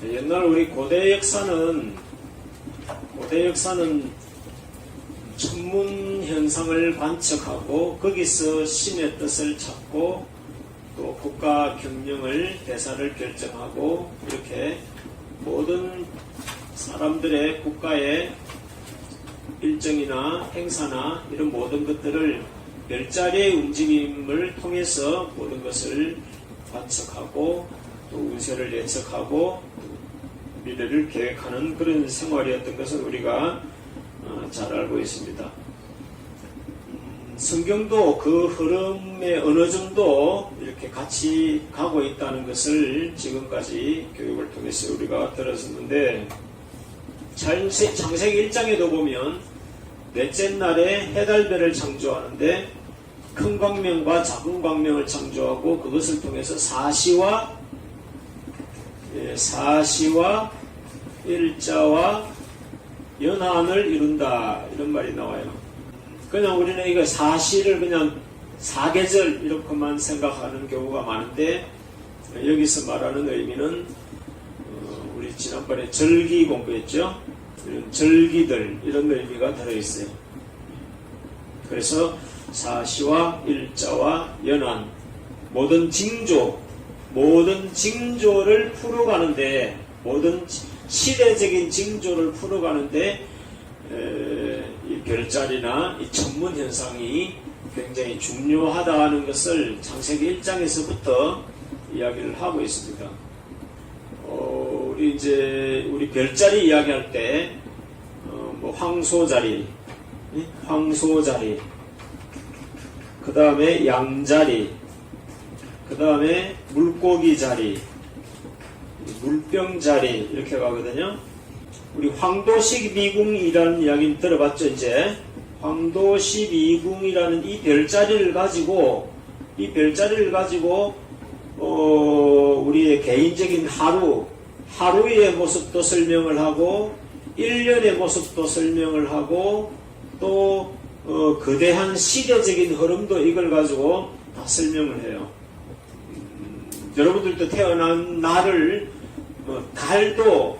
옛날 우리 고대 역사는 천문 현상을 관측하고 거기서 신의 뜻을 찾고 또 국가 경영을 대사를 결정하고 이렇게 모든 사람들의 국가의 일정이나 행사나 이런 모든 것들을 별자리의 움직임을 통해서 모든 것을 관측하고 또 운세를 예측하고 미래를 계획하는 그런 생활이었던 것을 우리가 잘 알고 있습니다. 성경도 그 흐름에 어느 정도 이렇게 같이 가고 있다는 것을 지금까지 교육을 통해서 우리가 들었었는데, 창세기 1장에도 보면 넷째 날에 해달별을 창조하는데 큰 광명과 작은 광명을 창조하고 그것을 통해서 사시와 일자와 연한을 이룬다, 이런 말이 나와요. 그냥 우리는 이거 사시를 그냥 사계절 이렇게만 생각하는 경우가 많은데, 여기서 말하는 의미는 우리 지난번에 절기 공부했죠. 이런 절기들, 이런 의미가 들어있어요. 그래서 사시와 일자와 연한, 모든 징조를 풀어가는데, 모든 시대적인 징조를 풀어가는데 이 별자리나 이 천문 현상이 굉장히 중요하다는 것을 창세기 1장에서부터 이야기를 하고 있습니다. 우리 별자리 이야기할 때 황소자리, 그 다음에 양자리, 그 다음에 물고기 자리, 물병자리, 이렇게 가거든요. 우리 황도12궁이라는 이야기는 들어봤죠. 이제 황도12궁이라는 이 별자리를 가지고 우리의 개인적인 하루의 모습도 설명을 하고 1년의 모습도 설명을 하고 또 거대한 시대적인 흐름도 이걸 가지고 다 설명을 해요. 여러분들도 태어난 날을 달도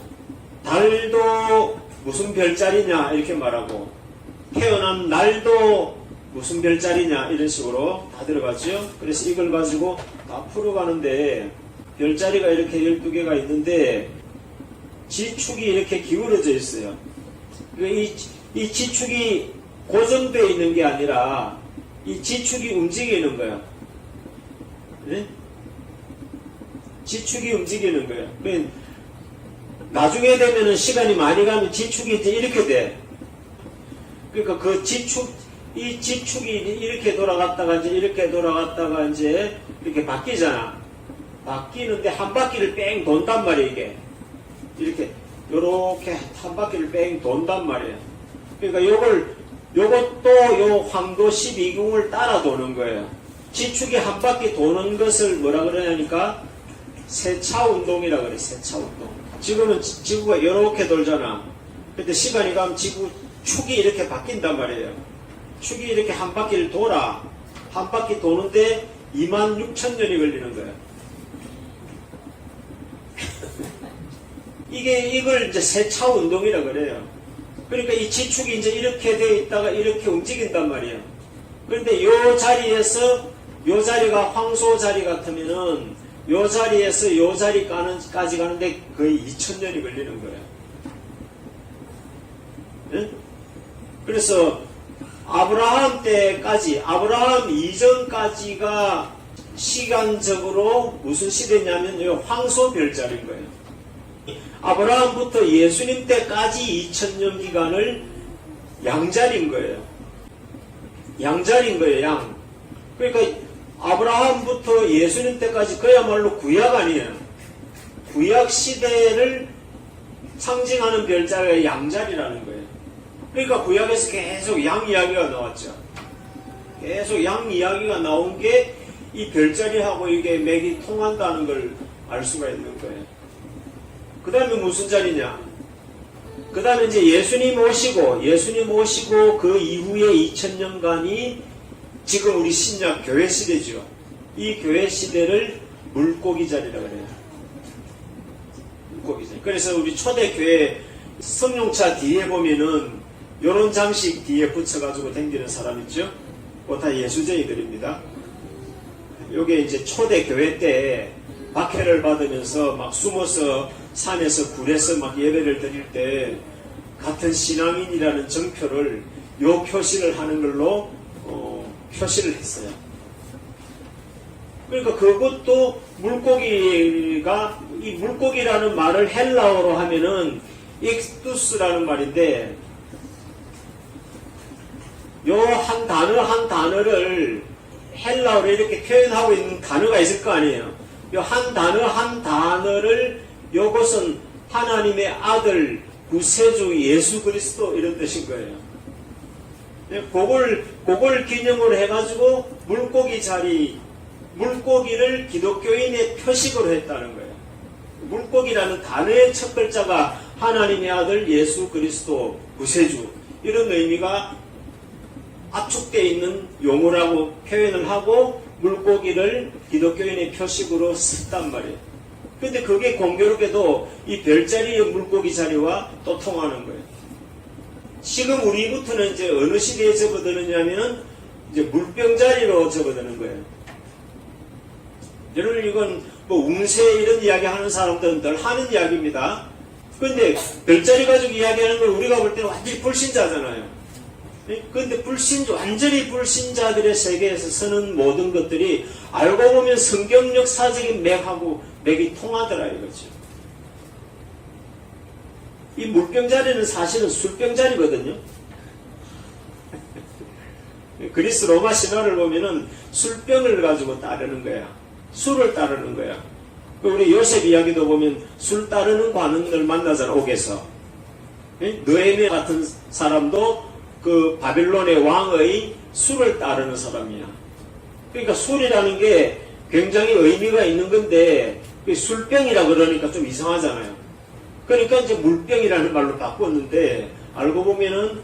무슨 별자리냐 이렇게 말하고, 태어난 날도 무슨 별자리냐 이런 식으로 다 들어가죠. 그래서 이걸 가지고 다 풀어가는데, 별자리가 이렇게 12개가 있는데 지축이 이렇게 기울어져 있어요. 이 지축이 고정되어 있는 게 아니라 이 지축이 움직이는 거예요. 네? 지축이 움직이는 거예요. 나중에 되면은 시간이 많이 가면 지축이 이제 이렇게 돼. 그러니까 이 지축이 이렇게 돌아갔다가 이제 이렇게 바뀌잖아. 바뀌는데 한 바퀴를 뺑 돈단 말이에요, 이게. 요렇게 한 바퀴를 뺑 돈단 말이에요. 그러니까 요것도 요 황도 12궁을 따라 도는 거예요. 지축이 한 바퀴 도는 것을 뭐라 그러냐니까 세차운동이라 그래. 세차운동. 지금은 지구가 이렇게 돌잖아. 근데 시간이 가면 지구 축이 이렇게 바뀐단 말이에요. 축이 이렇게 한 바퀴를 돌아. 한 바퀴 도는데 26,000년이 걸리는 거예요. 이걸 이제 세차운동이라 그래요. 그러니까 이 지축이 이제 이렇게 돼 있다가 이렇게 움직인단 말이에요. 그런데 요 자리가 황소 자리 같으면은 요 자리에서 요 자리까지 가는데 거의 2000년이 걸리는 거예요. 네? 그래서 아브라함 이전까지가 시간적으로 무슨 시대냐면 요 황소 별자리인 거예요. 아브라함부터 예수님 때까지 2000년 기간을 양자리인 거예요. 양자리인 거예요, 양. 그러니까 아브라함부터 예수님 때까지 그야말로 구약 아니에요. 구약 시대를 상징하는 별자리가 양자리라는 거예요. 그러니까 구약에서 계속 양 이야기가 나왔죠. 계속 양 이야기가 나온 게 이 별자리하고 이게 맥이 통한다는 걸 알 수가 있는 거예요. 그 다음에 무슨 자리냐? 그 다음에 이제 예수님 오시고 그 이후에 2000년간이 지금 우리 신약 교회 시대죠. 이 교회 시대를 물고기 자리라고 그래요. 물고기잖아요. 그래서 우리 초대교회 성령차 뒤에 보면은 요런 장식 뒤에 붙여가지고 다니는 사람 있죠? 그거 다 예수쟁이들입니다. 요게 이제 초대교회 때 박해를 받으면서 막 숨어서 산에서 굴에서 막 예배를 드릴 때 같은 신앙인이라는 정표를 요 표시를 하는 걸로 표시를 했어요. 그러니까 그것도 물고기가, 이 물고기라는 말을 헬라어로 하면은 익두스라는 말인데, 요 한 단어 한 단어를 헬라어로 이렇게 표현하고 있는 단어가 있을 거 아니에요. 요 한 단어 한 단어를, 요것은 하나님의 아들 구세주 예수 그리스도 이런 뜻인 거예요. 그걸 기념으로 해가지고 물고기 자리, 물고기를 기독교인의 표식으로 했다는 거예요. 물고기라는 단어의 첫 글자가 하나님의 아들 예수 그리스도 구세주, 이런 의미가 압축되어 있는 용어라고 표현을 하고 물고기를 기독교인의 표식으로 썼단 말이에요. 근데 그게 공교롭게도 이 별자리의 물고기 자리와 또 통하는 거예요. 지금 우리부터는 이제 어느 시대에 접어드느냐면 이제 물병 자리로 접어드는 거예요. 여러분, 이건 뭐 운세 이런 이야기 하는 사람들은 늘 하는 이야기입니다. 근데 별자리 가지고 이야기하는 걸 우리가 볼 때는 완전히 불신자잖아요. 근데 완전히 불신자들의 세계에서 쓰는 모든 것들이 알고 보면 성경 역사적인 맥하고 맥이 통하더라 이거죠. 이 물병 자리는 사실은 술병 자리거든요. 그리스 로마 신화를 보면은 술병을 가지고 따르는 거야. 술을 따르는 거야. 우리 요셉 이야기도 보면 술 따르는 관원들 만나잖아, 옥에서. 느헤미야 같은 사람도 그 바빌론의 왕의 술을 따르는 사람이야. 그러니까 술이라는 게 굉장히 의미가 있는 건데, 술병이라 그러니까 좀 이상하잖아요. 그러니까 이제 물병이라는 말로 바꿨는데, 알고 보면은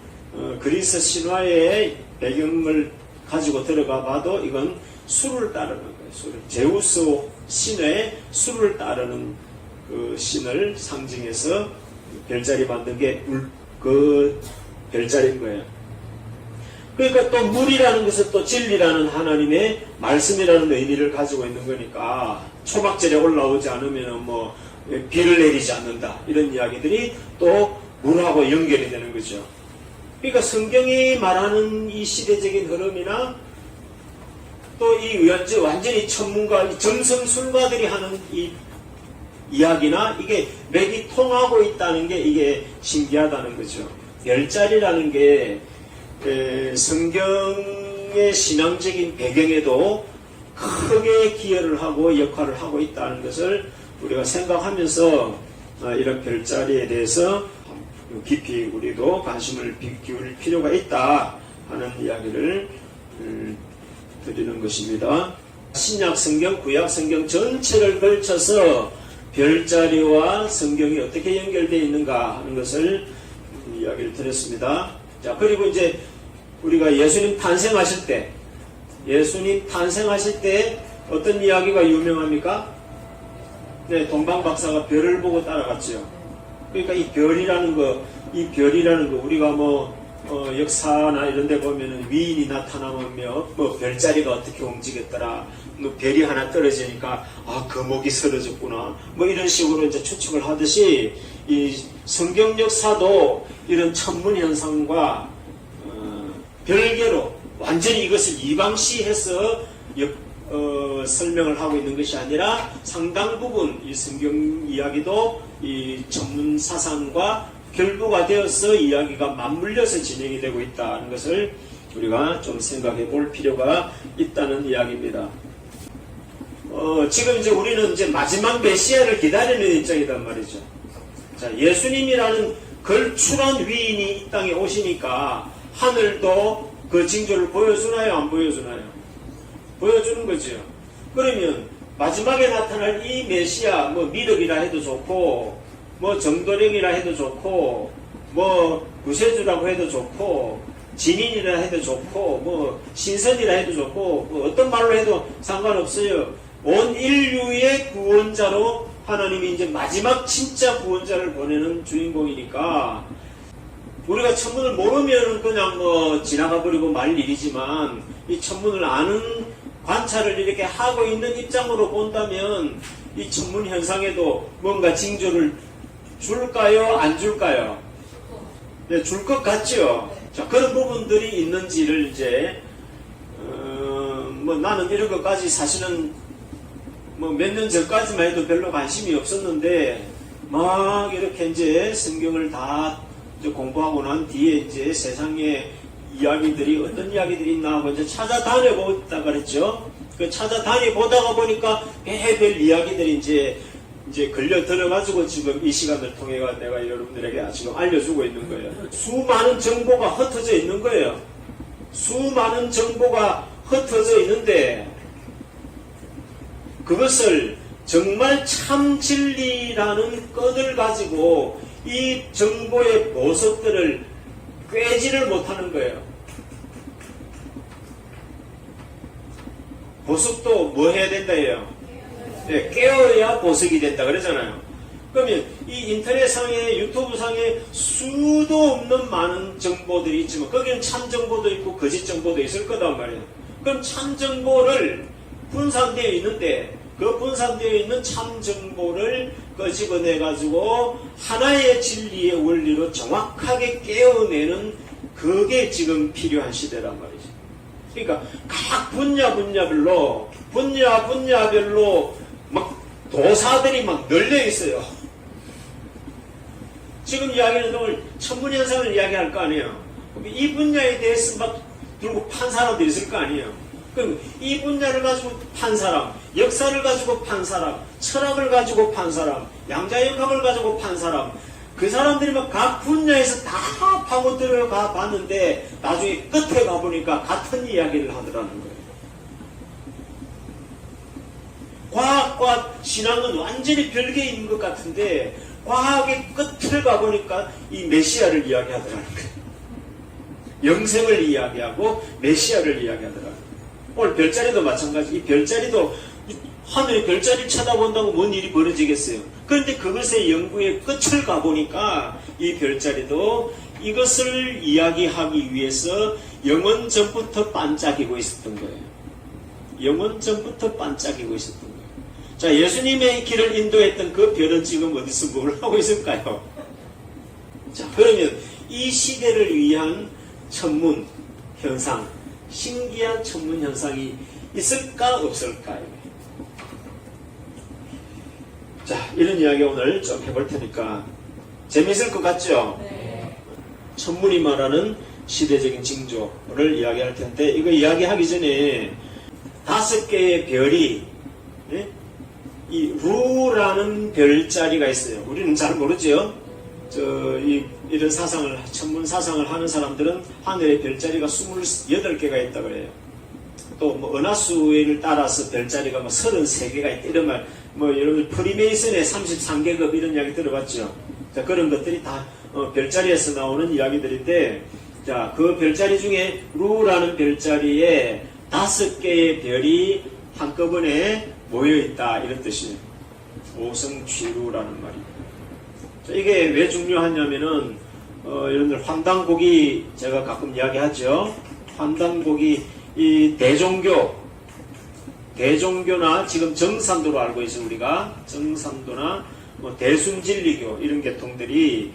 그리스 신화의 배경을 가지고 들어가 봐도 이건 술을 따르는 거예요. 제우스 신의 술을 따르는 그 신을 상징해서 별자리 만든 게 그 별자리인 거예요. 그러니까 또 물이라는 것은 또 진리라는 하나님의 말씀이라는 의미를 가지고 있는 거니까 초막절에 올라오지 않으면 뭐 비를 내리지 않는다 이런 이야기들이 또 물하고 연결이 되는 거죠. 그러니까 성경이 말하는 이 시대적인 흐름이나 또 이 완전히 전문가, 점성술가들이 하는 이 이야기나 이게 맥이 통하고 있다는 게 이게 신기하다는 거죠. 별자리라는 게 성경의 신앙적인 배경에도 크게 기여를 하고 역할을 하고 있다는 것을 우리가 생각하면서 이런 별자리에 대해서 깊이 우리도 관심을 기울일 필요가 있다 하는 이야기를 드리는 것입니다. 신약 성경, 구약 성경 전체를 걸쳐서 별자리와 성경이 어떻게 연결되어 있는가 하는 것을 이야기를 드렸습니다. 자, 그리고 이제 우리가 예수님 탄생하실 때 어떤 이야기가 유명합니까? 네, 동방 박사가 별을 보고 따라갔죠. 그러니까 이 별이라는 거 우리가 뭐 역사나 이런 데 보면은 위인이 나타나면 뭐 별자리가 어떻게 움직였더라, 뭐 별이 하나 떨어지니까 거목이 쓰러졌구나, 뭐 이런 식으로 이제 추측을 하듯이 이 성경 역사도 이런 천문 현상과 별개로 완전히 이것을 이방시해서 설명을 하고 있는 것이 아니라 상당 부분 이 성경 이야기도 이 전문 사상과 결부가 되어서 이야기가 맞물려서 진행이 되고 있다는 것을 우리가 좀 생각해 볼 필요가 있다는 이야기입니다. 지금 이제 우리는 이제 마지막 메시아를 기다리는 입장이란 말이죠. 자, 예수님이라는 걸출한 위인이 이 땅에 오시니까 하늘도 그 징조를 보여주나요? 안 보여주나요? 보여주는 거죠. 그러면 마지막에 나타날 이 메시아, 뭐 미륵이라 해도 좋고, 뭐 정도령이라 해도 좋고, 뭐 구세주라고 해도 좋고, 진인이라 해도 좋고, 뭐 신선이라 해도 좋고, 뭐 어떤 말로 해도 상관없어요. 온 인류의 구원자로 하나님이 이제 마지막 진짜 구원자를 보내는 주인공이니까 우리가 천문을 모르면 그냥 뭐 지나가 버리고 말 일이지만 이 천문을 아는 관찰을 이렇게 하고 있는 입장으로 본다면 이 천문 현상에도 뭔가 징조를 줄까요? 안 줄까요? 네, 줄 것 같죠? 자, 그런 부분들이 있는지를 이제 뭐 나는 이런 것까지 사실은 뭐 몇 년 전까지만 해도 별로 관심이 없었는데 막 이렇게 이제 성경을 다 이제 공부하고 난 뒤에 이제 세상에 이야기들이 어떤 이야기들이 있나 하고 이제 찾아다녀보다 그랬죠. 그 찾아다녀보다가 보니까 별별 이야기들이 이제 걸려 들어가지고 지금 이 시간을 통해가 내가 여러분들에게 지금 알려주고 있는 거예요. 수많은 정보가 흩어져 있는 거예요. 수많은 정보가 흩어져 있는데 그것을 정말 참 진리라는 끈을 가지고 이 정보의 보석들을 꿰지를 못하는 거예요. 보석도 뭐 해야 된다 해요? 네, 깨어야 보석이 된다 그러잖아요. 그러면 이 인터넷상에 유튜브상에 수도 없는 많은 정보들이 있지만 거기는 참 정보도 있고 거짓 정보도 있을 거단 말이에요. 그럼 참 정보를 분산되어 있는데 그 분산되어 있는 참 정보를 끄집어내 가지고 하나의 진리의 원리로 정확하게 깨어내는 그게 지금 필요한 시대란 말이죠. 그러니까 각 분야별로 막 도사들이 막 널려 있어요. 지금 이야기하는 오늘 천문현상을 이야기할 거 아니에요. 이 분야에 대해서 막 들고 판 사람도 있을 거 아니에요. 그럼 이 분야를 가지고 판 사람, 역사를 가지고 판 사람, 철학을 가지고 판 사람, 양자역학을 가지고 판 사람, 그 사람들이 막 각 분야에서 다 파고 들어가 봤는데 나중에 끝에 가보니까 같은 이야기를 하더라는 거예요. 과학과 신앙은 완전히 별개인 것 같은데 과학의 끝을 가보니까 이 메시아를 이야기하더라는 거예요. 영생을 이야기하고 메시아를 이야기하더라는 거예요. 오늘 별자리도 마찬가지. 이 별자리도 하늘의 별자리를 쳐다본다고 뭔 일이 벌어지겠어요. 그런데 그것의 연구의 끝을 가보니까 이 별자리도 이것을 이야기하기 위해서 영원 전부터 반짝이고 있었던 거예요. 영원 전부터 반짝이고 있었던 거예요. 자, 예수님의 길을 인도했던 그 별은 지금 어디서 뭘 하고 있을까요? 자, 그러면 이 시대를 위한 천문 현상, 신기한 천문 현상이 있을까 없을까요? 자, 이런 이야기 오늘 좀 해볼 테니까 재미있을 것 같죠? 네. 천문이 말하는 시대적인 징조를 이야기할 텐데 이거 이야기하기 전에 5개의 별이 이 루라는 별자리가 있어요. 우리는 잘 모르죠? 이런 사상을, 천문 사상을 하는 사람들은 하늘에 별자리가 28개가 있다고 그래요. 또 뭐 은하수를 따라서 별자리가 뭐 33개가 있다 이런 말, 뭐 여러분 프리메이슨의 33계급 이런 이야기 들어봤죠? 자, 그런 것들이 다 별자리에서 나오는 이야기들인데, 자, 그 별자리 중에 루라는 별자리에 5개의 별이 한꺼번에 모여있다 이런 뜻이에요. 오성취루라는 말입니다. 자, 이게 왜 중요하냐면은 여러분들 환단곡이 제가 가끔 이야기하죠. 환단곡이 이 대종교나 지금 정산도로 알고 있어요. 우리가 정산도나 뭐 대순진리교 이런 계통들이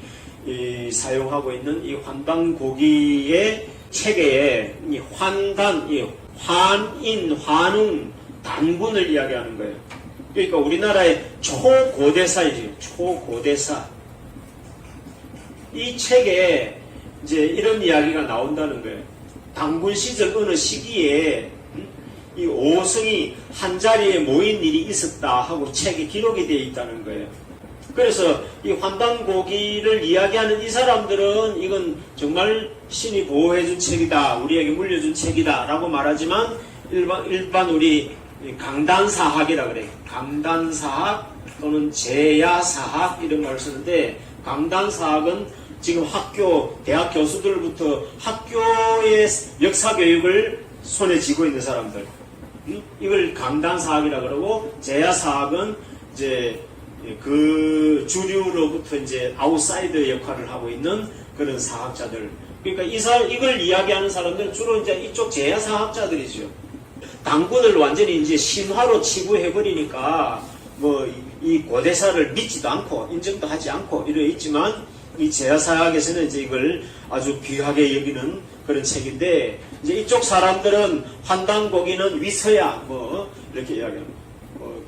사용하고 있는 이 환단고기의 체계에 이 환단, 이 환인, 환웅, 단군을 이야기하는 거예요. 그러니까 우리나라의 초고대사이죠. 초고대사. 이 책에 이제 이런 이야기가 나온다는 거예요. 단군 시절 어느 시기에 이 5성이 한자리에 모인 일이 있었다 하고 책에 기록이 되어 있다는 거예요. 그래서 이 환단고기를 이야기하는 이 사람들은 이건 정말 신이 보호해준 책이다, 우리에게 물려준 책이다 라고 말하지만 일반 우리 강단사학이라 그래요. 강단사학 또는 제야사학 이런 말을 쓰는데, 강단사학은 지금 학교, 대학 교수들부터 학교의 역사교육을 손에 쥐고 있는 사람들, 이걸 강단사학이라 그러고, 제야사학은 이제 그 주류로부터 이제 아웃사이더 역할을 하고 있는 그런 사학자들. 그러니까 이걸 이야기하는 사람들은 주로 이제 이쪽 제야사학자들이죠. 당군을 완전히 이제 신화로 치부해버리니까 뭐 이 고대사를 믿지도 않고 인정도 하지 않고 이래 있지만 이 제야사학에서는 이제 이걸 아주 귀하게 여기는 그런 책인데 이제 이쪽 사람들은 환단고기는 위서야 뭐 이렇게 이야기합니다. 뭐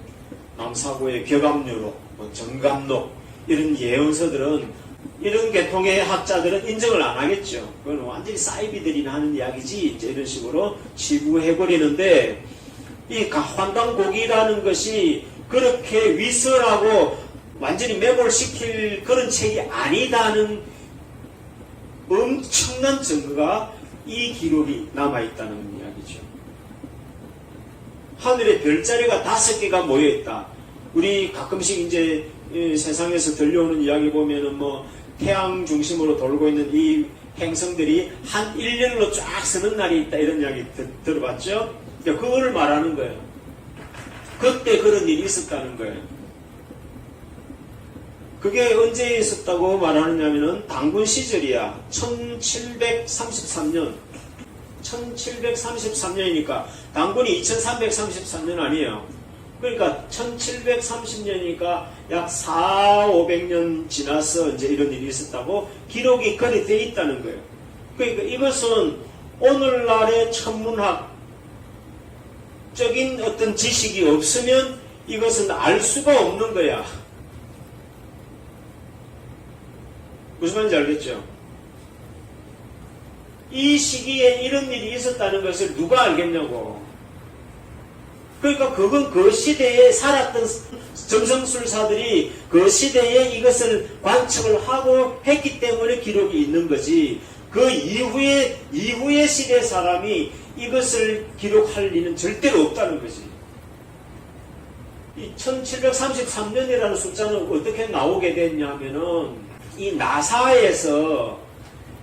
남사고의 격압류록, 뭐 정감록 이런 예언서들은 이런 계통의 학자들은 인정을 안 하겠죠. 그건 완전히 사이비들이나 하는 이야기지 이제 이런 식으로 치부해버리는데 이 환단고기라는 것이 그렇게 위선하고 완전히 매몰시킬 그런 책이 아니다는 엄청난 증거가 이 기록이 남아있다는 이야기죠. 하늘에 별자리가 5개가 모여있다. 우리 가끔씩 이제 세상에서 들려오는 이야기 보면은 뭐 태양 중심으로 돌고 있는 이 행성들이 한 일렬로 쫙 서는 날이 있다 이런 이야기 들어봤죠? 그거를 말하는 거예요. 그때 그런 일이 있었다는 거예요. 그게 언제 있었다고 말하느냐면은 당군 시절이야. 1733년. 1733년이니까 당군이 2333년 아니에요. 그러니까 1730년이니까 약 400~500년 지나서 이제 이런 일이 있었다고 기록이 그리 돼 있다는 거예요. 그러니까 이것은 오늘날의 천문학 적인 어떤 지식이 없으면 이것은 알 수가 없는 거야. 무슨 말인지 알겠죠? 이 시기에 이런 일이 있었다는 것을 누가 알겠냐고. 그러니까 그건 그 시대에 살았던 점성술사들이 그 시대에 이것을 관측을 하고 했기 때문에 기록이 있는 거지. 그 이후의 시대 사람이 이것을 기록할 리는 절대로 없다는 거지. 이 1733년이라는 숫자는 어떻게 나오게 됐냐면은 이 나사에서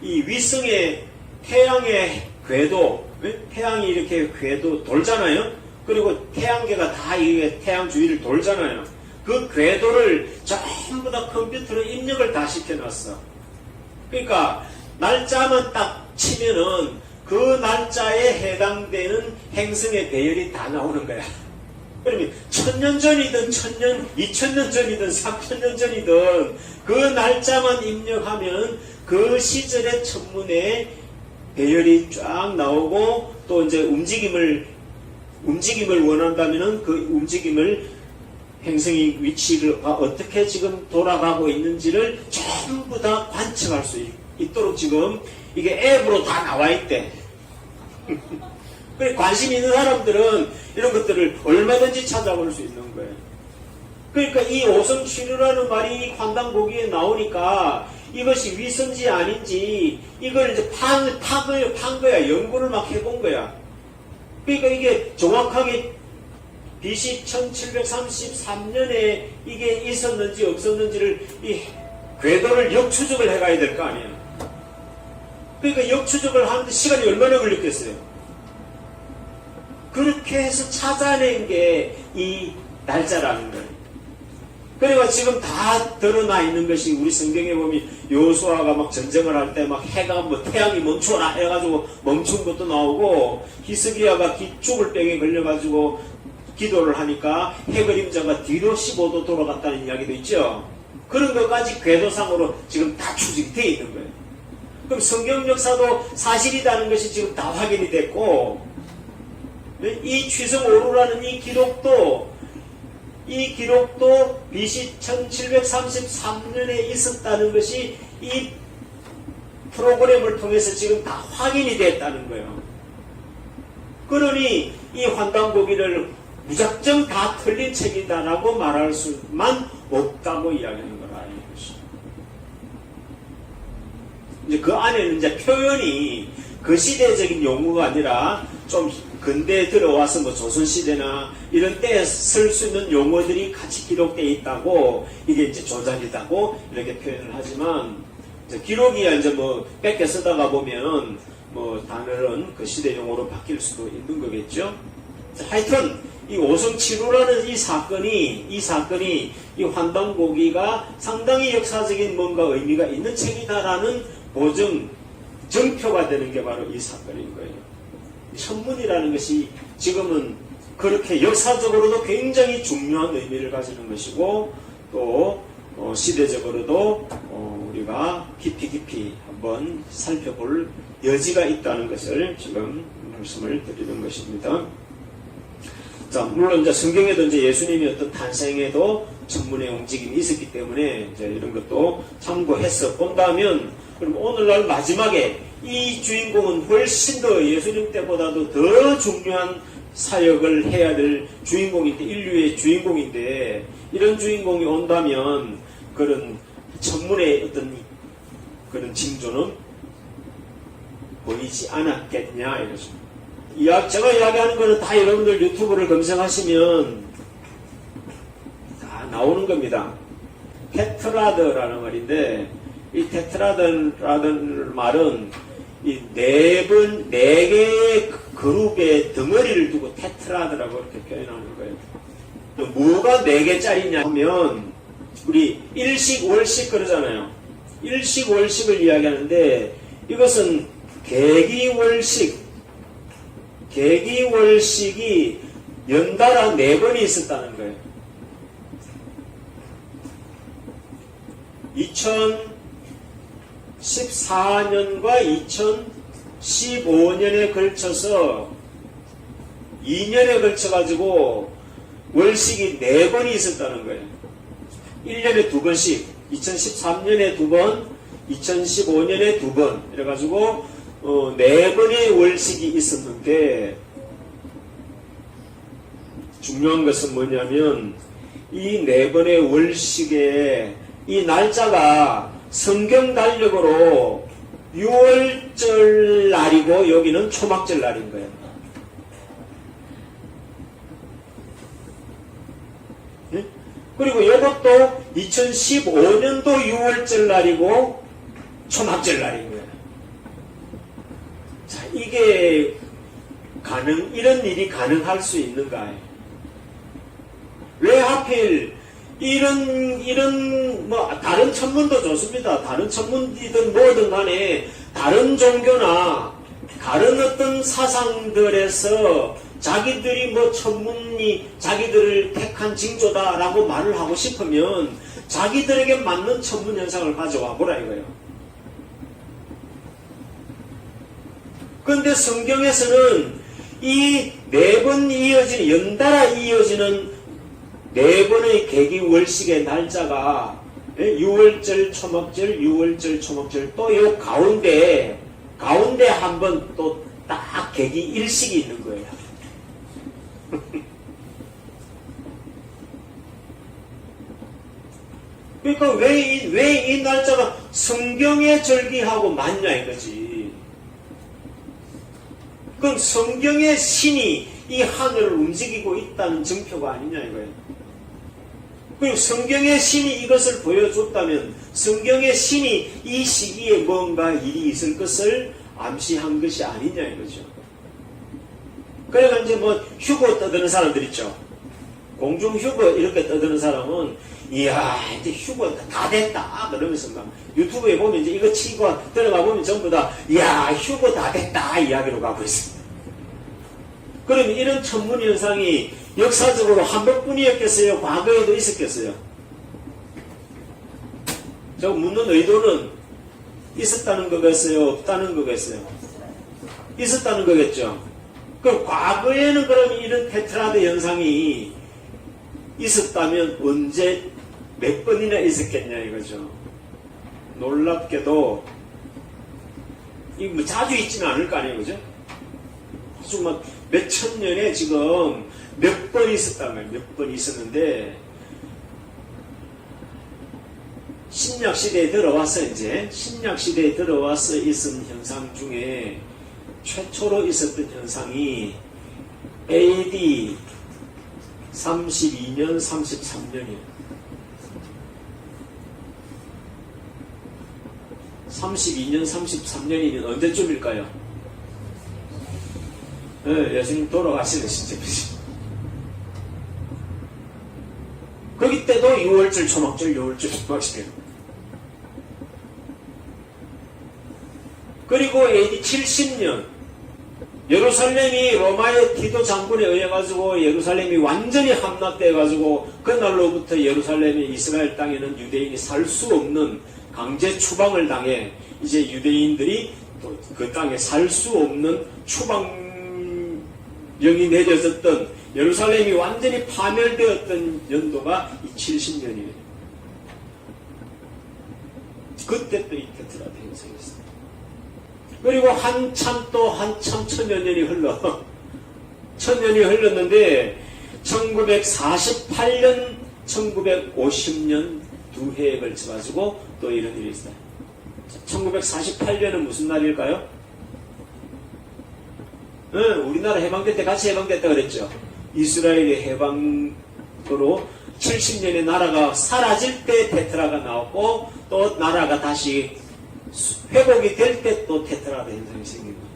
이 위성의 태양의 궤도, 태양이 이렇게 궤도 돌잖아요. 그리고 태양계가 다 이게 태양 주위를 돌잖아요. 그 궤도를 전부 다 컴퓨터로 입력을 다 시켜놨어. 그러니까 날짜만 딱 치면은 그 날짜에 해당되는 행성의 배열이 다 나오는 거야. 그러면 1000년 전이든 2000년 전이든 3000년 전이든 그 날짜만 입력하면 그 시절의 천문의 배열이 쫙 나오고 또 이제 움직임을 원한다면은 그 움직임을 행성의 위치가 어떻게 지금 돌아가고 있는지를 전부 다 관측할 수 있도록 지금 이게 앱으로 다 나와 있대. 그래 관심 있는 사람들은 이런 것들을 얼마든지 찾아볼 수 있는 거예요. 그러니까 이 오성취류라는 말이 환단고기에 나오니까 이것이 위선지 아닌지 이걸 이제 판 거야. 연구를 막 해본 거야. 그러니까 이게 정확하게 BC 1733년에 이게 있었는지 없었는지를 이 궤도를 역추적을 해가야 될 거 아니에요. 그러니까 역추적을 하는데 시간이 얼마나 걸렸겠어요. 그렇게 해서 찾아낸 게 이 날짜라는 거예요. 그리고 지금 다 드러나 있는 것이 우리 성경에 보면 여호수아가 막 전쟁을 할 때 막 해가 뭐 태양이 멈춰라 해가지고 멈춘 것도 나오고 히스기야가 죽을 병에 걸려가지고 기도를 하니까 해 그림자가 뒤로 15도 돌아갔다는 이야기도 있죠. 그런 것까지 궤도상으로 지금 다 추적이 되어 있는 거예요. 그럼 성경 역사도 사실이라는 것이 지금 다 확인이 됐고 이 취성 오루라는 이 기록도 BC 1733년에 있었다는 것이 이 프로그램을 통해서 지금 다 확인이 됐다는 거예요. 그러니 이 환단고기를 무작정 다 틀린 책이다라고 말할 수만 없다고 이야기하는 거라 이것이. 이제 그 안에는 이제 표현이 그 시대적인 용어가 아니라 좀 근대에 들어와서 뭐 조선시대나 이런 때에 쓸 수 있는 용어들이 같이 기록되어 있다고 이게 이제 조작이다고 이렇게 표현을 하지만 이제 기록이야 이제 뭐 뺏겨 쓰다가 보면 뭐 단어는 그 시대 용어로 바뀔 수도 있는 거겠죠. 하여튼 이 오성칠후라는 이 사건이 이 환단고기가 상당히 역사적인 뭔가 의미가 있는 책이다라는 정표가 되는 게 바로 이 사건인 거예요. 천문이라는 것이 지금은 그렇게 역사적으로도 굉장히 중요한 의미를 가지는 것이고, 또 시대적으로도 우리가 깊이 한번 살펴볼 여지가 있다는 것을 지금 말씀을 드리는 것입니다. 자, 물론 이제 성경에도 이제 예수님의 어떤 탄생에도 천문의 움직임이 있었기 때문에 이제 이런 것도 참고해서 본다면, 그럼 오늘날 마지막에 이 주인공은 훨씬 더 예수님 때보다도 더 중요한 사역을 해야 될 주인공인데, 인류의 주인공인데, 이런 주인공이 온다면 그런 천문의 어떤 그런 징조는 보이지 않았겠냐 이거죠. 제가 이야기하는 거는 다 여러분들 유튜브를 검색하시면 다 나오는 겁니다. 테트라드라는 말인데, 이 테트라드라는 말은 이 네 개의 그룹의 덩어리를 두고 테트라드라고 이렇게 표현하는 거예요. 뭐가 4개짜리냐 하면, 우리 일식, 월식 그러잖아요. 일식, 월식을 이야기하는데, 이것은 계기월식이 연달아 4번이 있었다는 거예요. 2014년과 2015년에 걸쳐서 2년에 걸쳐가지고 월식이 4번이 있었다는 거예요. 1년에 2번씩, 2013년에 2번, 2015년에 2번, 이래가지고 4번의 월식이 있었는데, 중요한 것은 뭐냐면 이 4번의 월식에 이 날짜가 성경 달력으로 6월절 날이고 여기는 초막절 날인 거예요. 네? 그리고 이것도 2015년도 6월절 날이고 초막절 날인 거예요. 자, 이게 이런 일이 가능할 수 있는가? 왜 하필 다른 천문도 좋습니다. 다른 천문이든 뭐든 간에 다른 종교나 다른 어떤 사상들에서 자기들이 천문이 자기들을 택한 징조다라고 말을 하고 싶으면 자기들에게 맞는 천문 현상을 가져와 보라 이거예요. 그런데 성경에서는 이 4번 연달아 이어지는 4번의 계기월식의 날짜가 6월절 초막절, 6월절 초막절, 또 이 가운데 한 번 또 딱 계기일식이 있는 거예요. 그러니까 왜 이 날짜가 성경에 절기하고 맞냐 이거지. 그럼 성경의 신이 이 하늘을 움직이고 있다는 증표가 아니냐 이거예요. 그리고 성경의 신이 이것을 보여줬다면 성경의 신이 이 시기에 뭔가 일이 있을 것을 암시한 것이 아니냐 이거죠. 그래가 이제 휴거 떠드는 사람들 있죠. 공중 휴거 이렇게 떠드는 사람은 이야 이제 휴거 다 됐다 그러면서 막 유튜브에 보면 이제 이거 치고 들어가 보면 전부 다 이야 휴거 다 됐다 이야기로 가고 있습니다. 그러면 이런 천문 현상이 역사적으로 한 번뿐이었겠어요? 과거에도 있었겠어요? 저 묻는 의도는 있었다는 거겠어요? 없다는 거겠어요? 있었다는 거겠죠? 그럼 과거에는 그럼 이런 테트라드 현상이 있었다면 언제 몇 번이나 있었겠냐 이거죠. 놀랍게도 이 자주 있지는 않을 거 아니에요, 그죠? 아주 몇 천 년에 지금 몇 번 있었단 말이에요. 몇 번 있었는데 신약시대에 들어와서 신약시대에 들어와서 있은 현상 중에 최초로 있었던 현상이 AD 32년, 33년이에요. 32년, 33년이면 언제쯤일까요? 네, 예수님 돌아가시는 시점이죠. 이때도 유월절, 초막절, 유월절, 초막절이에요. 그리고 AD 70년 예루살렘이 로마의 티도 장군에 의해 가지고 예루살렘이 완전히 함락돼 가지고 그날로부터 예루살렘의 이스라엘 땅에는 유대인이 살 수 없는 강제 추방을 당해 이제 유대인들이 또 그 땅에 살 수 없는 추방령이 내려졌던 예루살렘이 완전히 파멸되었던 연도가 이 70년이에요. 그때 또 이 테트라드 현상이 있어요. 그리고 한참 천년이 천년이 흘렀는데 1948년, 1950년 두 해에 걸쳐가지고 또 이런 일이 있어요. 1948년은 무슨 날일까요? 우리나라 해방될 때 같이 해방됐다 그랬죠. 이스라엘의 해방으로 70년의 나라가 사라질 때 테트라가 나왔고 또 나라가 다시 회복이 될 때 또 테트라드 현상이 생깁니다.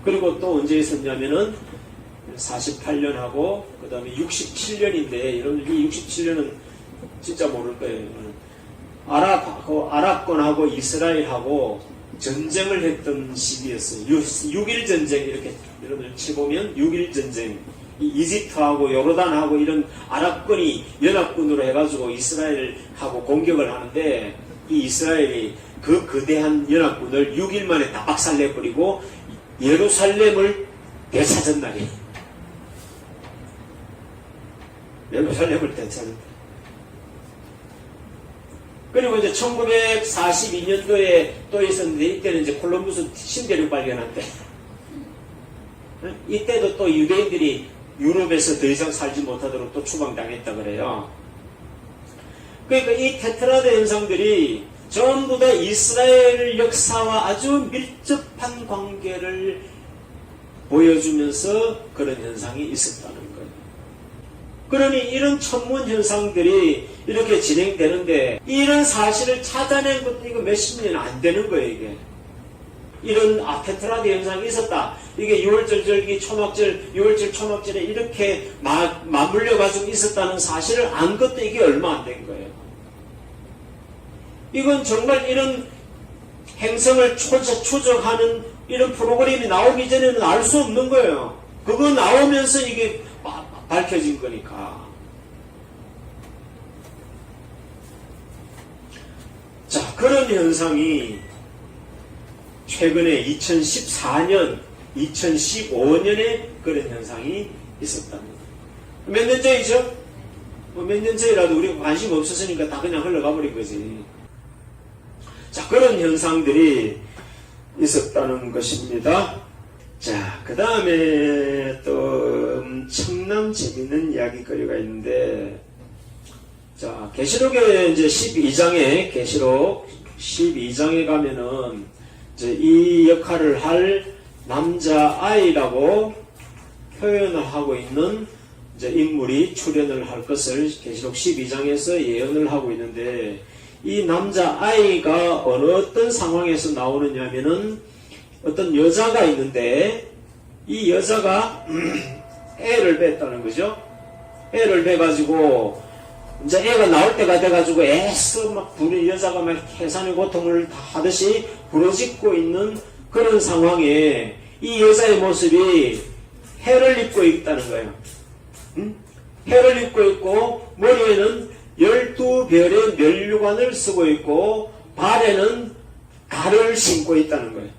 그리고 또 언제 있었냐면은 48년하고 그 다음에 67년인데 여러분들 이 67년은 진짜 모를 거예요. 아랍권하고 이스라엘하고 전쟁을 했던 시기였어요. 6.1 전쟁 이렇게 여러분들 치보면 6.1 전쟁 이집트하고 요르단하고 이런 아랍권이 연합군으로 해가지고 이스라엘하고 공격을 하는데 이 이스라엘이 그 거대한 연합군을 6일 만에 다 박살내버리고 예루살렘을 되찾은 날이에요. 예루살렘을 되찾은. 그리고 이제 1942년도에 또 있었는데 이때는 이제 콜럼부스 신대륙 발견한 때. 이때도 또 유대인들이 유럽에서 더 이상 살지 못하도록 또 추방당했다 그래요. 그러니까 이 테트라드 현상들이 전부 다 이스라엘 역사와 아주 밀접한 관계를 보여주면서 그런 현상이 있었다는 거예요. 그러니 이런 천문 현상들이 이렇게 진행되는데 이런 사실을 찾아낸 것도 이거 몇십 년 안 되는 거예요, 이게. 이런 테트라드 현상이 있었다. 이게 6월절 절기, 초막절, 6월절 초막절에 이렇게 맞물려가지고 있었다는 사실을 안 것도 이게 얼마 안 된 거예요. 이건 정말 이런 행성을 추적하는 이런 프로그램이 나오기 전에는 알 수 없는 거예요. 그거 나오면서 이게 밝혀진 거니까. 자, 그런 현상이 최근에 2014년, 2015년에 그런 현상이 있었답니다. 몇 년 전이죠? 몇 년 전이라도 우리가 관심 없었으니까 다 그냥 흘러가 버린 거지. 자, 그런 현상들이 있었다는 것입니다. 자, 그 다음에 또 엄청난 재밌는 이야기거리가 있는데, 자, 계시록의 이제 12장에, 계시록 12장에 가면은 이제 이 역할을 할 남자아이라고 표현을 하고 있는 이제 인물이 출연을 할 것을 계시록 12장에서 예언을 하고 있는데, 이 남자아이가 어떤 상황에서 나오느냐면은 어떤 여자가 있는데 이 여자가 애를 뱄다는 거죠. 애를 뱄가지고 이제 애가 나올 때가 돼가지고 애써 막 여자가 막 해산의 고통을 다 하듯이 부러짓고 있는 그런 상황에 이 여자의 모습이 해를 입고 있다는 거예요. 해를 입고 있고 머리에는 12별의 면류관을 쓰고 있고 발에는 갈을 신고 있다는 거예요.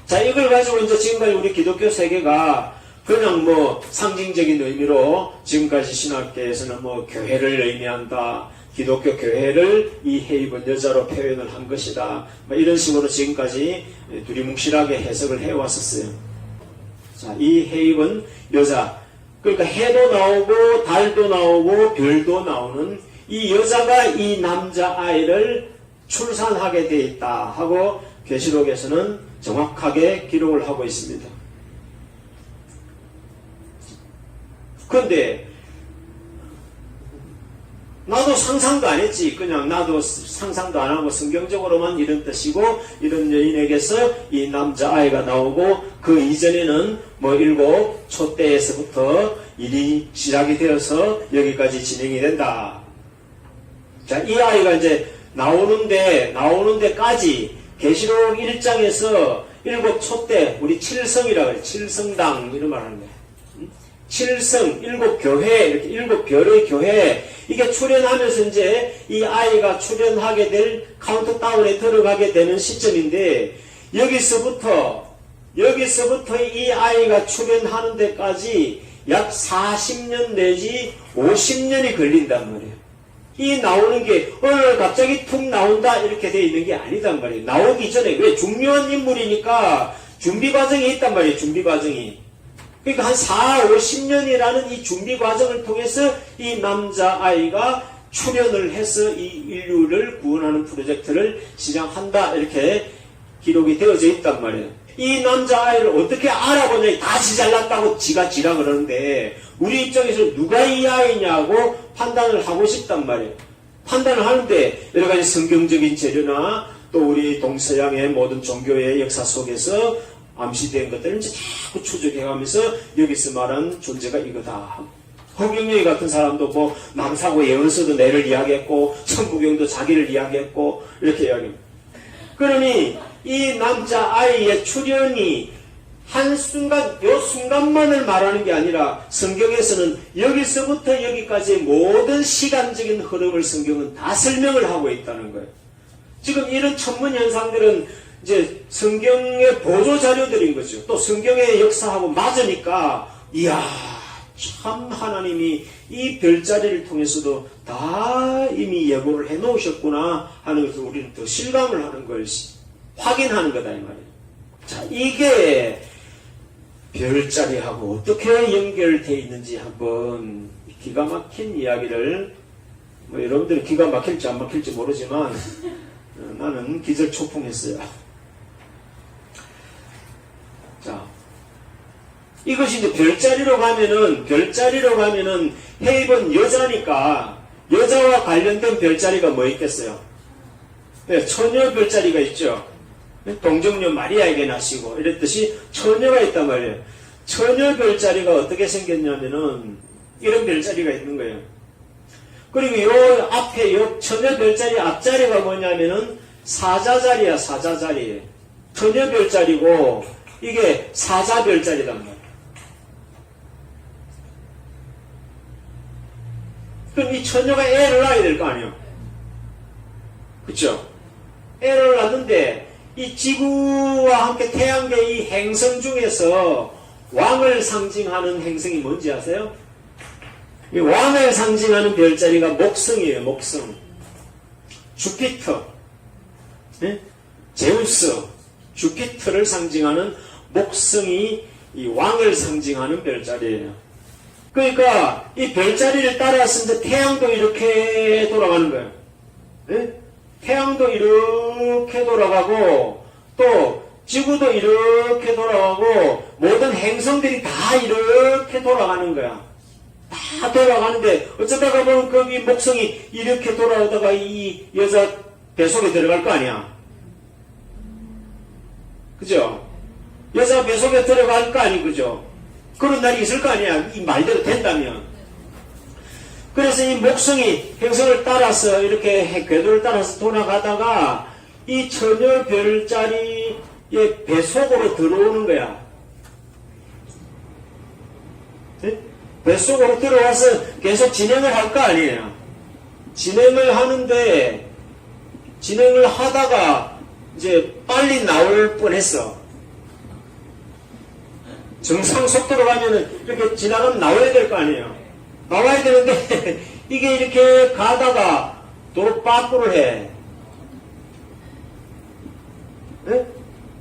자, 이걸 가지고 이제 지금까지 우리 기독교 세계가 그냥 뭐 상징적인 의미로 지금까지 신학계에서는 뭐 교회를 의미한다. 기독교 교회를 이 해 입은 여자로 표현을 한 것이다. 뭐 이런 식으로 지금까지 두리뭉실하게 해석을 해왔었어요. 자, 이 해 입은 여자. 그러니까 해도 나오고 달도 나오고 별도 나오는 이 여자가 이 남자아이를 출산하게 되어 있다 하고 계시록에서는 정확하게 기록을 하고 있습니다. 그런데 나도 상상도 안 했지. 그냥 나도 상상도 안 하고 성경적으로만 이런 뜻이고 이런 여인에게서 이 남자아이가 나오고 그 이전에는 뭐 7초 때에서부터 일이 시작이 되어서 여기까지 진행이 된다. 자, 이 아이가 이제 나오는 데까지 계시록 1장에서 7초 때 우리 7성이라고 해요. 7성당 이런 말 하는 거예요. 7성, 7교회, 이렇게 7별의 교회, 이게 출현하면서 이제 이 아이가 출현하게 될 카운트다운에 들어가게 되는 시점인데, 여기서부터 이 아이가 출현하는 데까지 약 40년 내지 50년이 걸린단 말이에요. 이 나오는 게 오늘 갑자기 툭 나온다 이렇게 돼 있는 게 아니단 말이에요. 나오기 전에, 왜? 중요한 인물이니까 준비 과정이 있단 말이에요. 준비 과정이. 그러니까 한 4, 50년이라는 이 준비 과정을 통해서 이 남자아이가 출현을 해서 이 인류를 구원하는 프로젝트를 시작한다. 이렇게 기록이 되어져 있단 말이에요. 이 남자아이를 어떻게 알아보냐. 다시 잘났다고 지가 지라 그러는데 우리 입장에서 누가 이 아이냐고 판단을 하고 싶단 말이에요. 판단을 하는데 여러 가지 성경적인 재료나 또 우리 동서양의 모든 종교의 역사 속에서 암시된 것들을 이제 자꾸 추적해가면서 여기서 말한 존재가 이거다. 허경영이 같은 사람도 뭐 남사고 예언서도 내를 이야기했고 천부경도 자기를 이야기했고 이렇게 이야기합니다. 그러니 이 남자아이의 출현이 한순간, 요 순간만을 말하는 게 아니라 성경에서는 여기서부터 여기까지의 모든 시간적인 흐름을 성경은 다 설명을 하고 있다는 거예요. 지금 이런 천문 현상들은 이제 성경의 보조 자료들인 거죠. 또 성경의 역사하고 맞으니까 이야 참 하나님이 이 별자리를 통해서도 다 이미 예고를 해놓으셨구나 하는 것을 우리는 더 실감을 하는 걸 확인하는 거다 이 말이에요. 자, 이게 별자리하고 어떻게 연결되어 있는지 한번 기가 막힌 이야기를 뭐 여러분들은 기가 막힐지 안 막힐지 모르지만 나는 기절초풍했어요. 자, 이것이 이제 별자리로 가면은 헤이븐 여자니까 여자와 관련된 별자리가 뭐 있겠어요? 네, 처녀 별자리가 있죠. 동정녀 마리아에게 나시고 이랬듯이 처녀가 있단 말이에요. 처녀 별자리가 어떻게 생겼냐면은 이런 별자리가 있는 거예요. 그리고 요 앞에 요 처녀 별자리 앞자리가 뭐냐면은 사자자리야. 사자자리. 처녀 별자리고 이게 사자 별자리란 말이에요. 그럼 이 처녀가 애를 낳아야 될 거 아니에요. 그쵸? 애를 낳는데 이 지구와 함께 태양계의 이 행성 중에서 왕을 상징하는 행성이 뭔지 아세요? 이 왕을 상징하는 별자리가 목성이에요. 목성. 주피터, 네? 제우스, 주피터를 상징하는 목성이 이 왕을 상징하는 별자리예요. 그러니까 이 별자리를 따라서 이제 태양도 이렇게 돌아가는 거예요. 네? 태양도 이렇게 돌아가고 또 지구도 이렇게 돌아가고 모든 행성들이 다 이렇게 돌아가는 거야. 다 돌아가는데 어쩌다가 보면 거기 목성이 이렇게 돌아오다가 이 여자 뱃속에 들어갈 거 아니야. 그죠? 여자 뱃속에 들어갈 거 아니, 그죠? 그런 날이 있을 거 아니야. 이 말대로 된다면. 그래서 이 목성이 행성을 따라서 이렇게 궤도를 따라서 돌아가다가 이 처녀 별자리의 뱃속으로 들어오는 거야. 네? 뱃속으로 들어와서 계속 진행을 할 거 아니에요. 진행을 하는데 진행을 하다가 이제 빨리 나올 뻔했어. 정상 속도로 가면은 이렇게 지나가면 나와야 될 거 아니에요. 나와야 되는데 이게 이렇게 가다가 도로 빠꾸를 해. 네?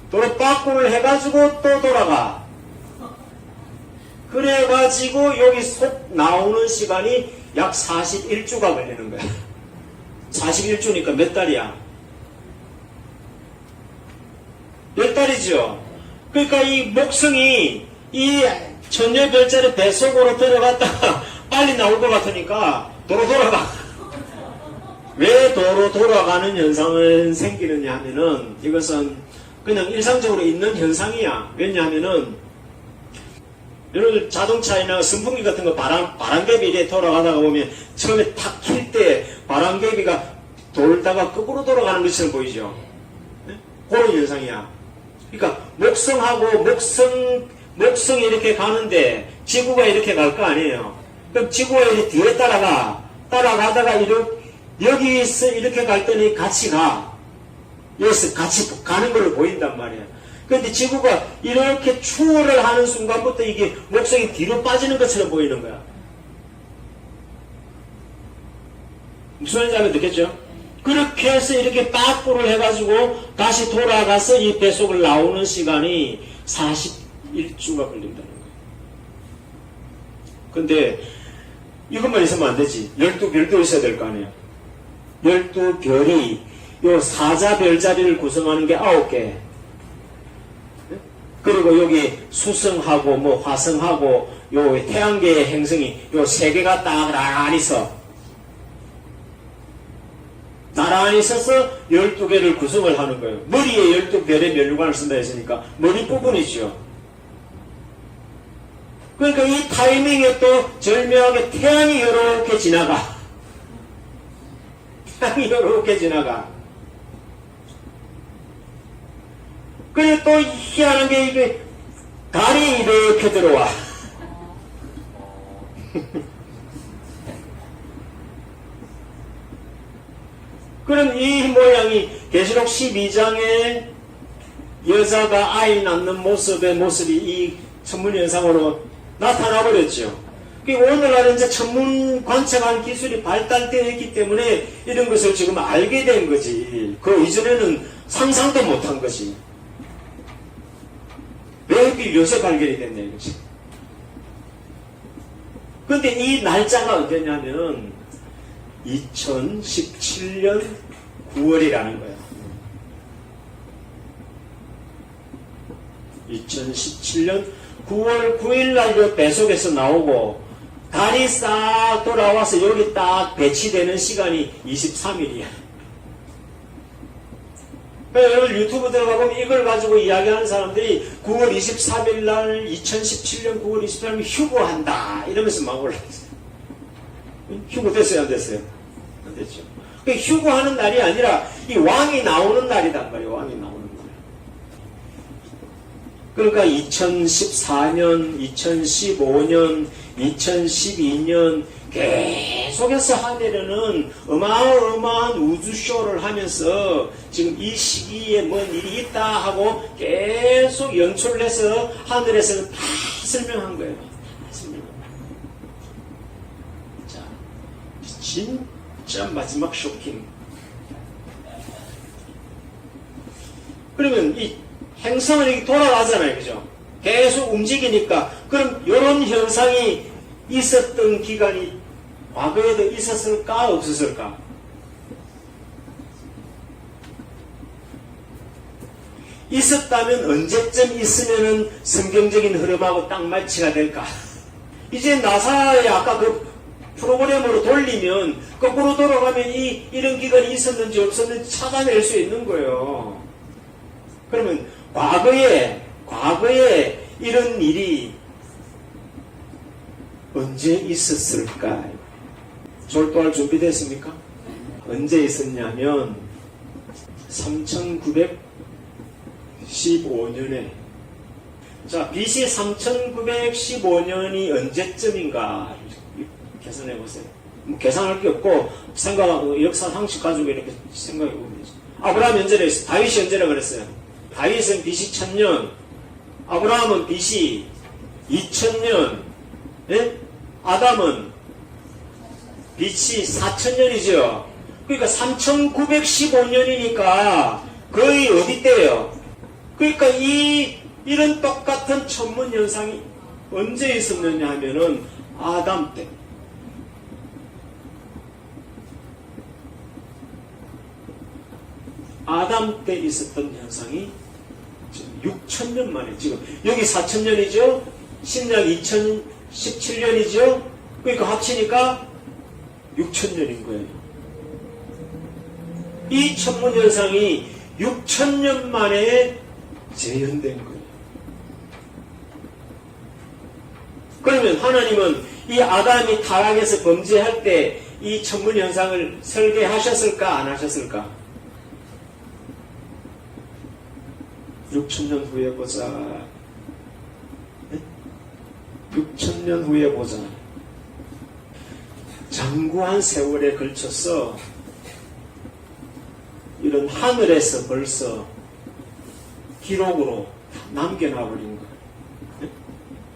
도로 빠꾸를 해가지고 또 돌아가. 그래가지고 여기 속 나오는 시간이 약 41주가 걸리는 거야. 41주니까 몇 달이야? 몇 달이죠? 그러니까 이 목성이 이 처녀 별자리 뱃속으로 들어갔다가 빨리 나올 것 같으니까 도로 돌아가. 왜 도로 돌아가는 현상은 생기느냐 하면은 이것은 그냥 일상적으로 있는 현상이야. 왜냐하면은 여러분 자동차나 선풍기 같은 거 바람개비 이렇게 돌아가다가 보면 처음에 탁 킬 때 바람개비가 돌다가 거꾸로 돌아가는 것처럼 보이죠. 네? 그런 현상이야. 그러니까 목성이 이렇게 가는데 지구가 이렇게 갈 거 아니에요. 그럼 지구가 이렇게 뒤에 따라가다가 여기서 이렇게 갈 때는 같이 가. 여기서 같이 가는 걸로 보인단 말이야. 그런데 지구가 이렇게 추월을 하는 순간부터 이게 목성이 뒤로 빠지는 것처럼 보이는 거야. 무슨 말인지 알면 듣겠죠? 그렇게 해서 이렇게 빠꾸를 해가지고 다시 돌아가서 이 배속을 나오는 시간이 41주가 걸린다는 거예요. 근데 이것만 있으면 안 되지. 12별도 있어야 될 거 아니에요. 12별이 요 사자별자리를 구성하는 게 9개. 그리고 여기 수성하고 뭐 화성하고 요 태양계의 행성이 요 3개가 딱 나란히 서서 12개를 구성을 하는 거예요. 머리에 12별의 면류관을 쓴다 했으니까 머리 부분이죠. 그러니까 이 타이밍에 또 절묘하게 태양이 이렇게 지나가. 태양이 이렇게 지나가. 그리고 또 희한한 게 이게 달이 이렇게 들어와. 그럼 이 모양이 계시록 12장에 여자가 아이 낳는 모습이 이 천문현상으로 나타나버렸죠. 오늘날 이제 천문 관측한 기술이 발달되어 있기 때문에 이런 것을 지금 알게 된 거지. 그 이전에는 상상도 못한 것이. 왜 이렇게 요새 발견이 됐냐 이거지. 근데 이 날짜가 언제냐면 2017년 9월이라는 거야. 2017년 9월 9일날 배속에서 나오고 달이 싹 돌아와서 여기 딱 배치되는 시간이 23일이야. 여러분 유튜브 들어가보면 이걸 가지고 이야기하는 사람들이 9월 23일날 2017년 9월 23일 휴고한다 이러면서 막 올라왔어요. 휴고 됐어요 안 됐어요? 안 됐죠. 휴고하는 날이 아니라 이 왕이 나오는 날이단 말이에요. 왕이 나오는 날. 그러니까 2014년, 2015년, 2012년 계속해서 하늘에는 어마어마한 우주쇼를 하면서 지금 이 시기에 뭔 일이 있다 하고 계속 연출을 해서 하늘에서는 다 설명한 거예요. 자, 진짜 마지막 쇼킹. 그러면 이 행성은 이렇게 돌아가잖아요. 그죠? 계속 움직이니까 그럼 이런 현상이 있었던 기간이 과거에도 있었을까 없었을까? 있었다면 언제쯤 있으면은 성경적인 흐름하고 딱 마치가 될까? 이제 나사의 아까 그 프로그램으로 돌리면 거꾸로 돌아가면 이런 기간이 있었는지 없었는지 찾아낼 수 있는 거예요. 그러면 과거에 이런 일이 언제 있었을까? 졸도할 준비됐습니까? 언제 있었냐면 3915년에 자 BC 3915년이 언제쯤인가 계산해 보세요. 뭐 계산할 게 없고 생각하고 역사 상식 가지고 이렇게 생각해 보면 아브라함 연전에 다윗이 언제라 그랬어요? 다윗은 BC 1000년, 아브라함은 BC 2000년, 예? 아담은 BC 4000년이죠. 그러니까 3915년이니까 거의 어디 때예요? 그러니까 이런 똑같은 천문 현상이 언제 있었느냐 하면은 아담 때. 아담 때 있었던 현상이 지금 6000년 만에 지금 여기 4000년이죠. 신약 2017년이죠. 그러니까 합치니까 6000년인 거예요. 이 천문현상이 6,000년 만에 재현된 거예요. 그러면 하나님은 이 아담이 타락해서 범죄할 때 이 천문현상을 설계하셨을까 안 하셨을까? 6,000년 후에 보자. 6,000년 후에 보자. 장구한 세월에 걸쳐서 이런 하늘에서 벌써 기록으로 남겨놔버린 거예요.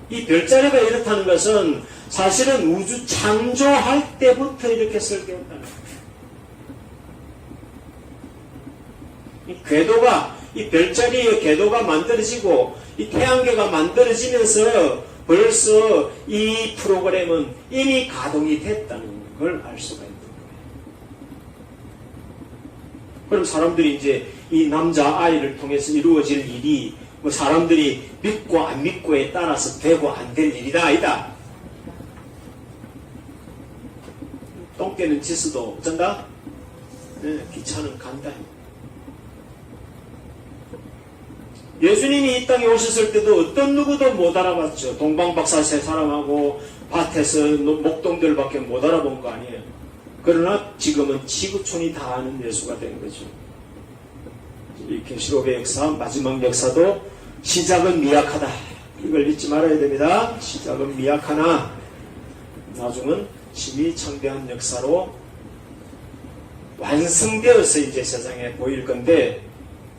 이 별자리가 이렇다는 것은 사실은 우주 창조할 때부터 이렇게 설계했다는 거예요. 이 궤도가, 이 별자리의 궤도가 만들어지고 이 태양계가 만들어지면서 벌써 이 프로그램은 이미 가동이 됐다는 걸 알 수가 있는 거예요. 그럼 사람들이 이제 이 남자 아이를 통해서 이루어질 일이 뭐 사람들이 믿고 안 믿고에 따라서 되고 안 될 일이다 아니다. 똥개는 지수도 어쩐다? 네, 기차는 간다. 예수님이 이 땅에 오셨을 때도 어떤 누구도 못 알아봤죠. 동방박사 세 사람하고 밭에서 목동들밖에 못 알아본 거 아니에요. 그러나 지금은 지구촌이 다 아는 예수가 된 거죠. 이 계시록의 역사, 마지막 역사도 시작은 미약하다. 이걸 잊지 말아야 됩니다. 시작은 미약하나 나중은 심히 창대한 역사로 완성되어서 이제 세상에 보일 건데,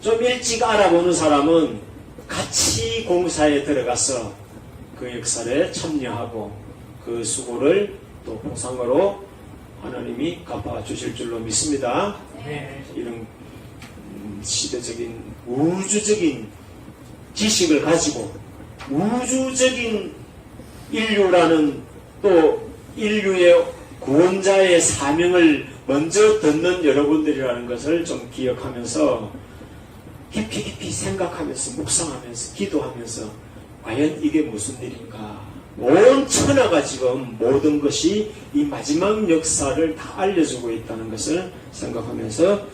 좀 일찍 알아보는 사람은 같이 공사에 들어가서 그 역사에 참여하고 그 수고를 또 보상으로 하나님이 갚아주실 줄로 믿습니다. 네. 이런 시대적인 우주적인 지식을 가지고 우주적인 인류라는 또 인류의 구원자의 사명을 먼저 듣는 여러분들이라는 것을 좀 기억하면서 깊이 생각하면서 묵상하면서 기도하면서 과연 이게 무슨 일인가. 온 천하가 지금 모든 것이 이 마지막 역사를 다 알려주고 있다는 것을 생각하면서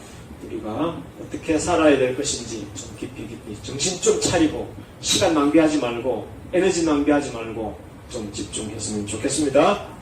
우리가 어떻게 살아야 될 것인지 좀 깊이 정신 좀 차리고 시간 낭비하지 말고 에너지 낭비하지 말고 좀 집중했으면 좋겠습니다.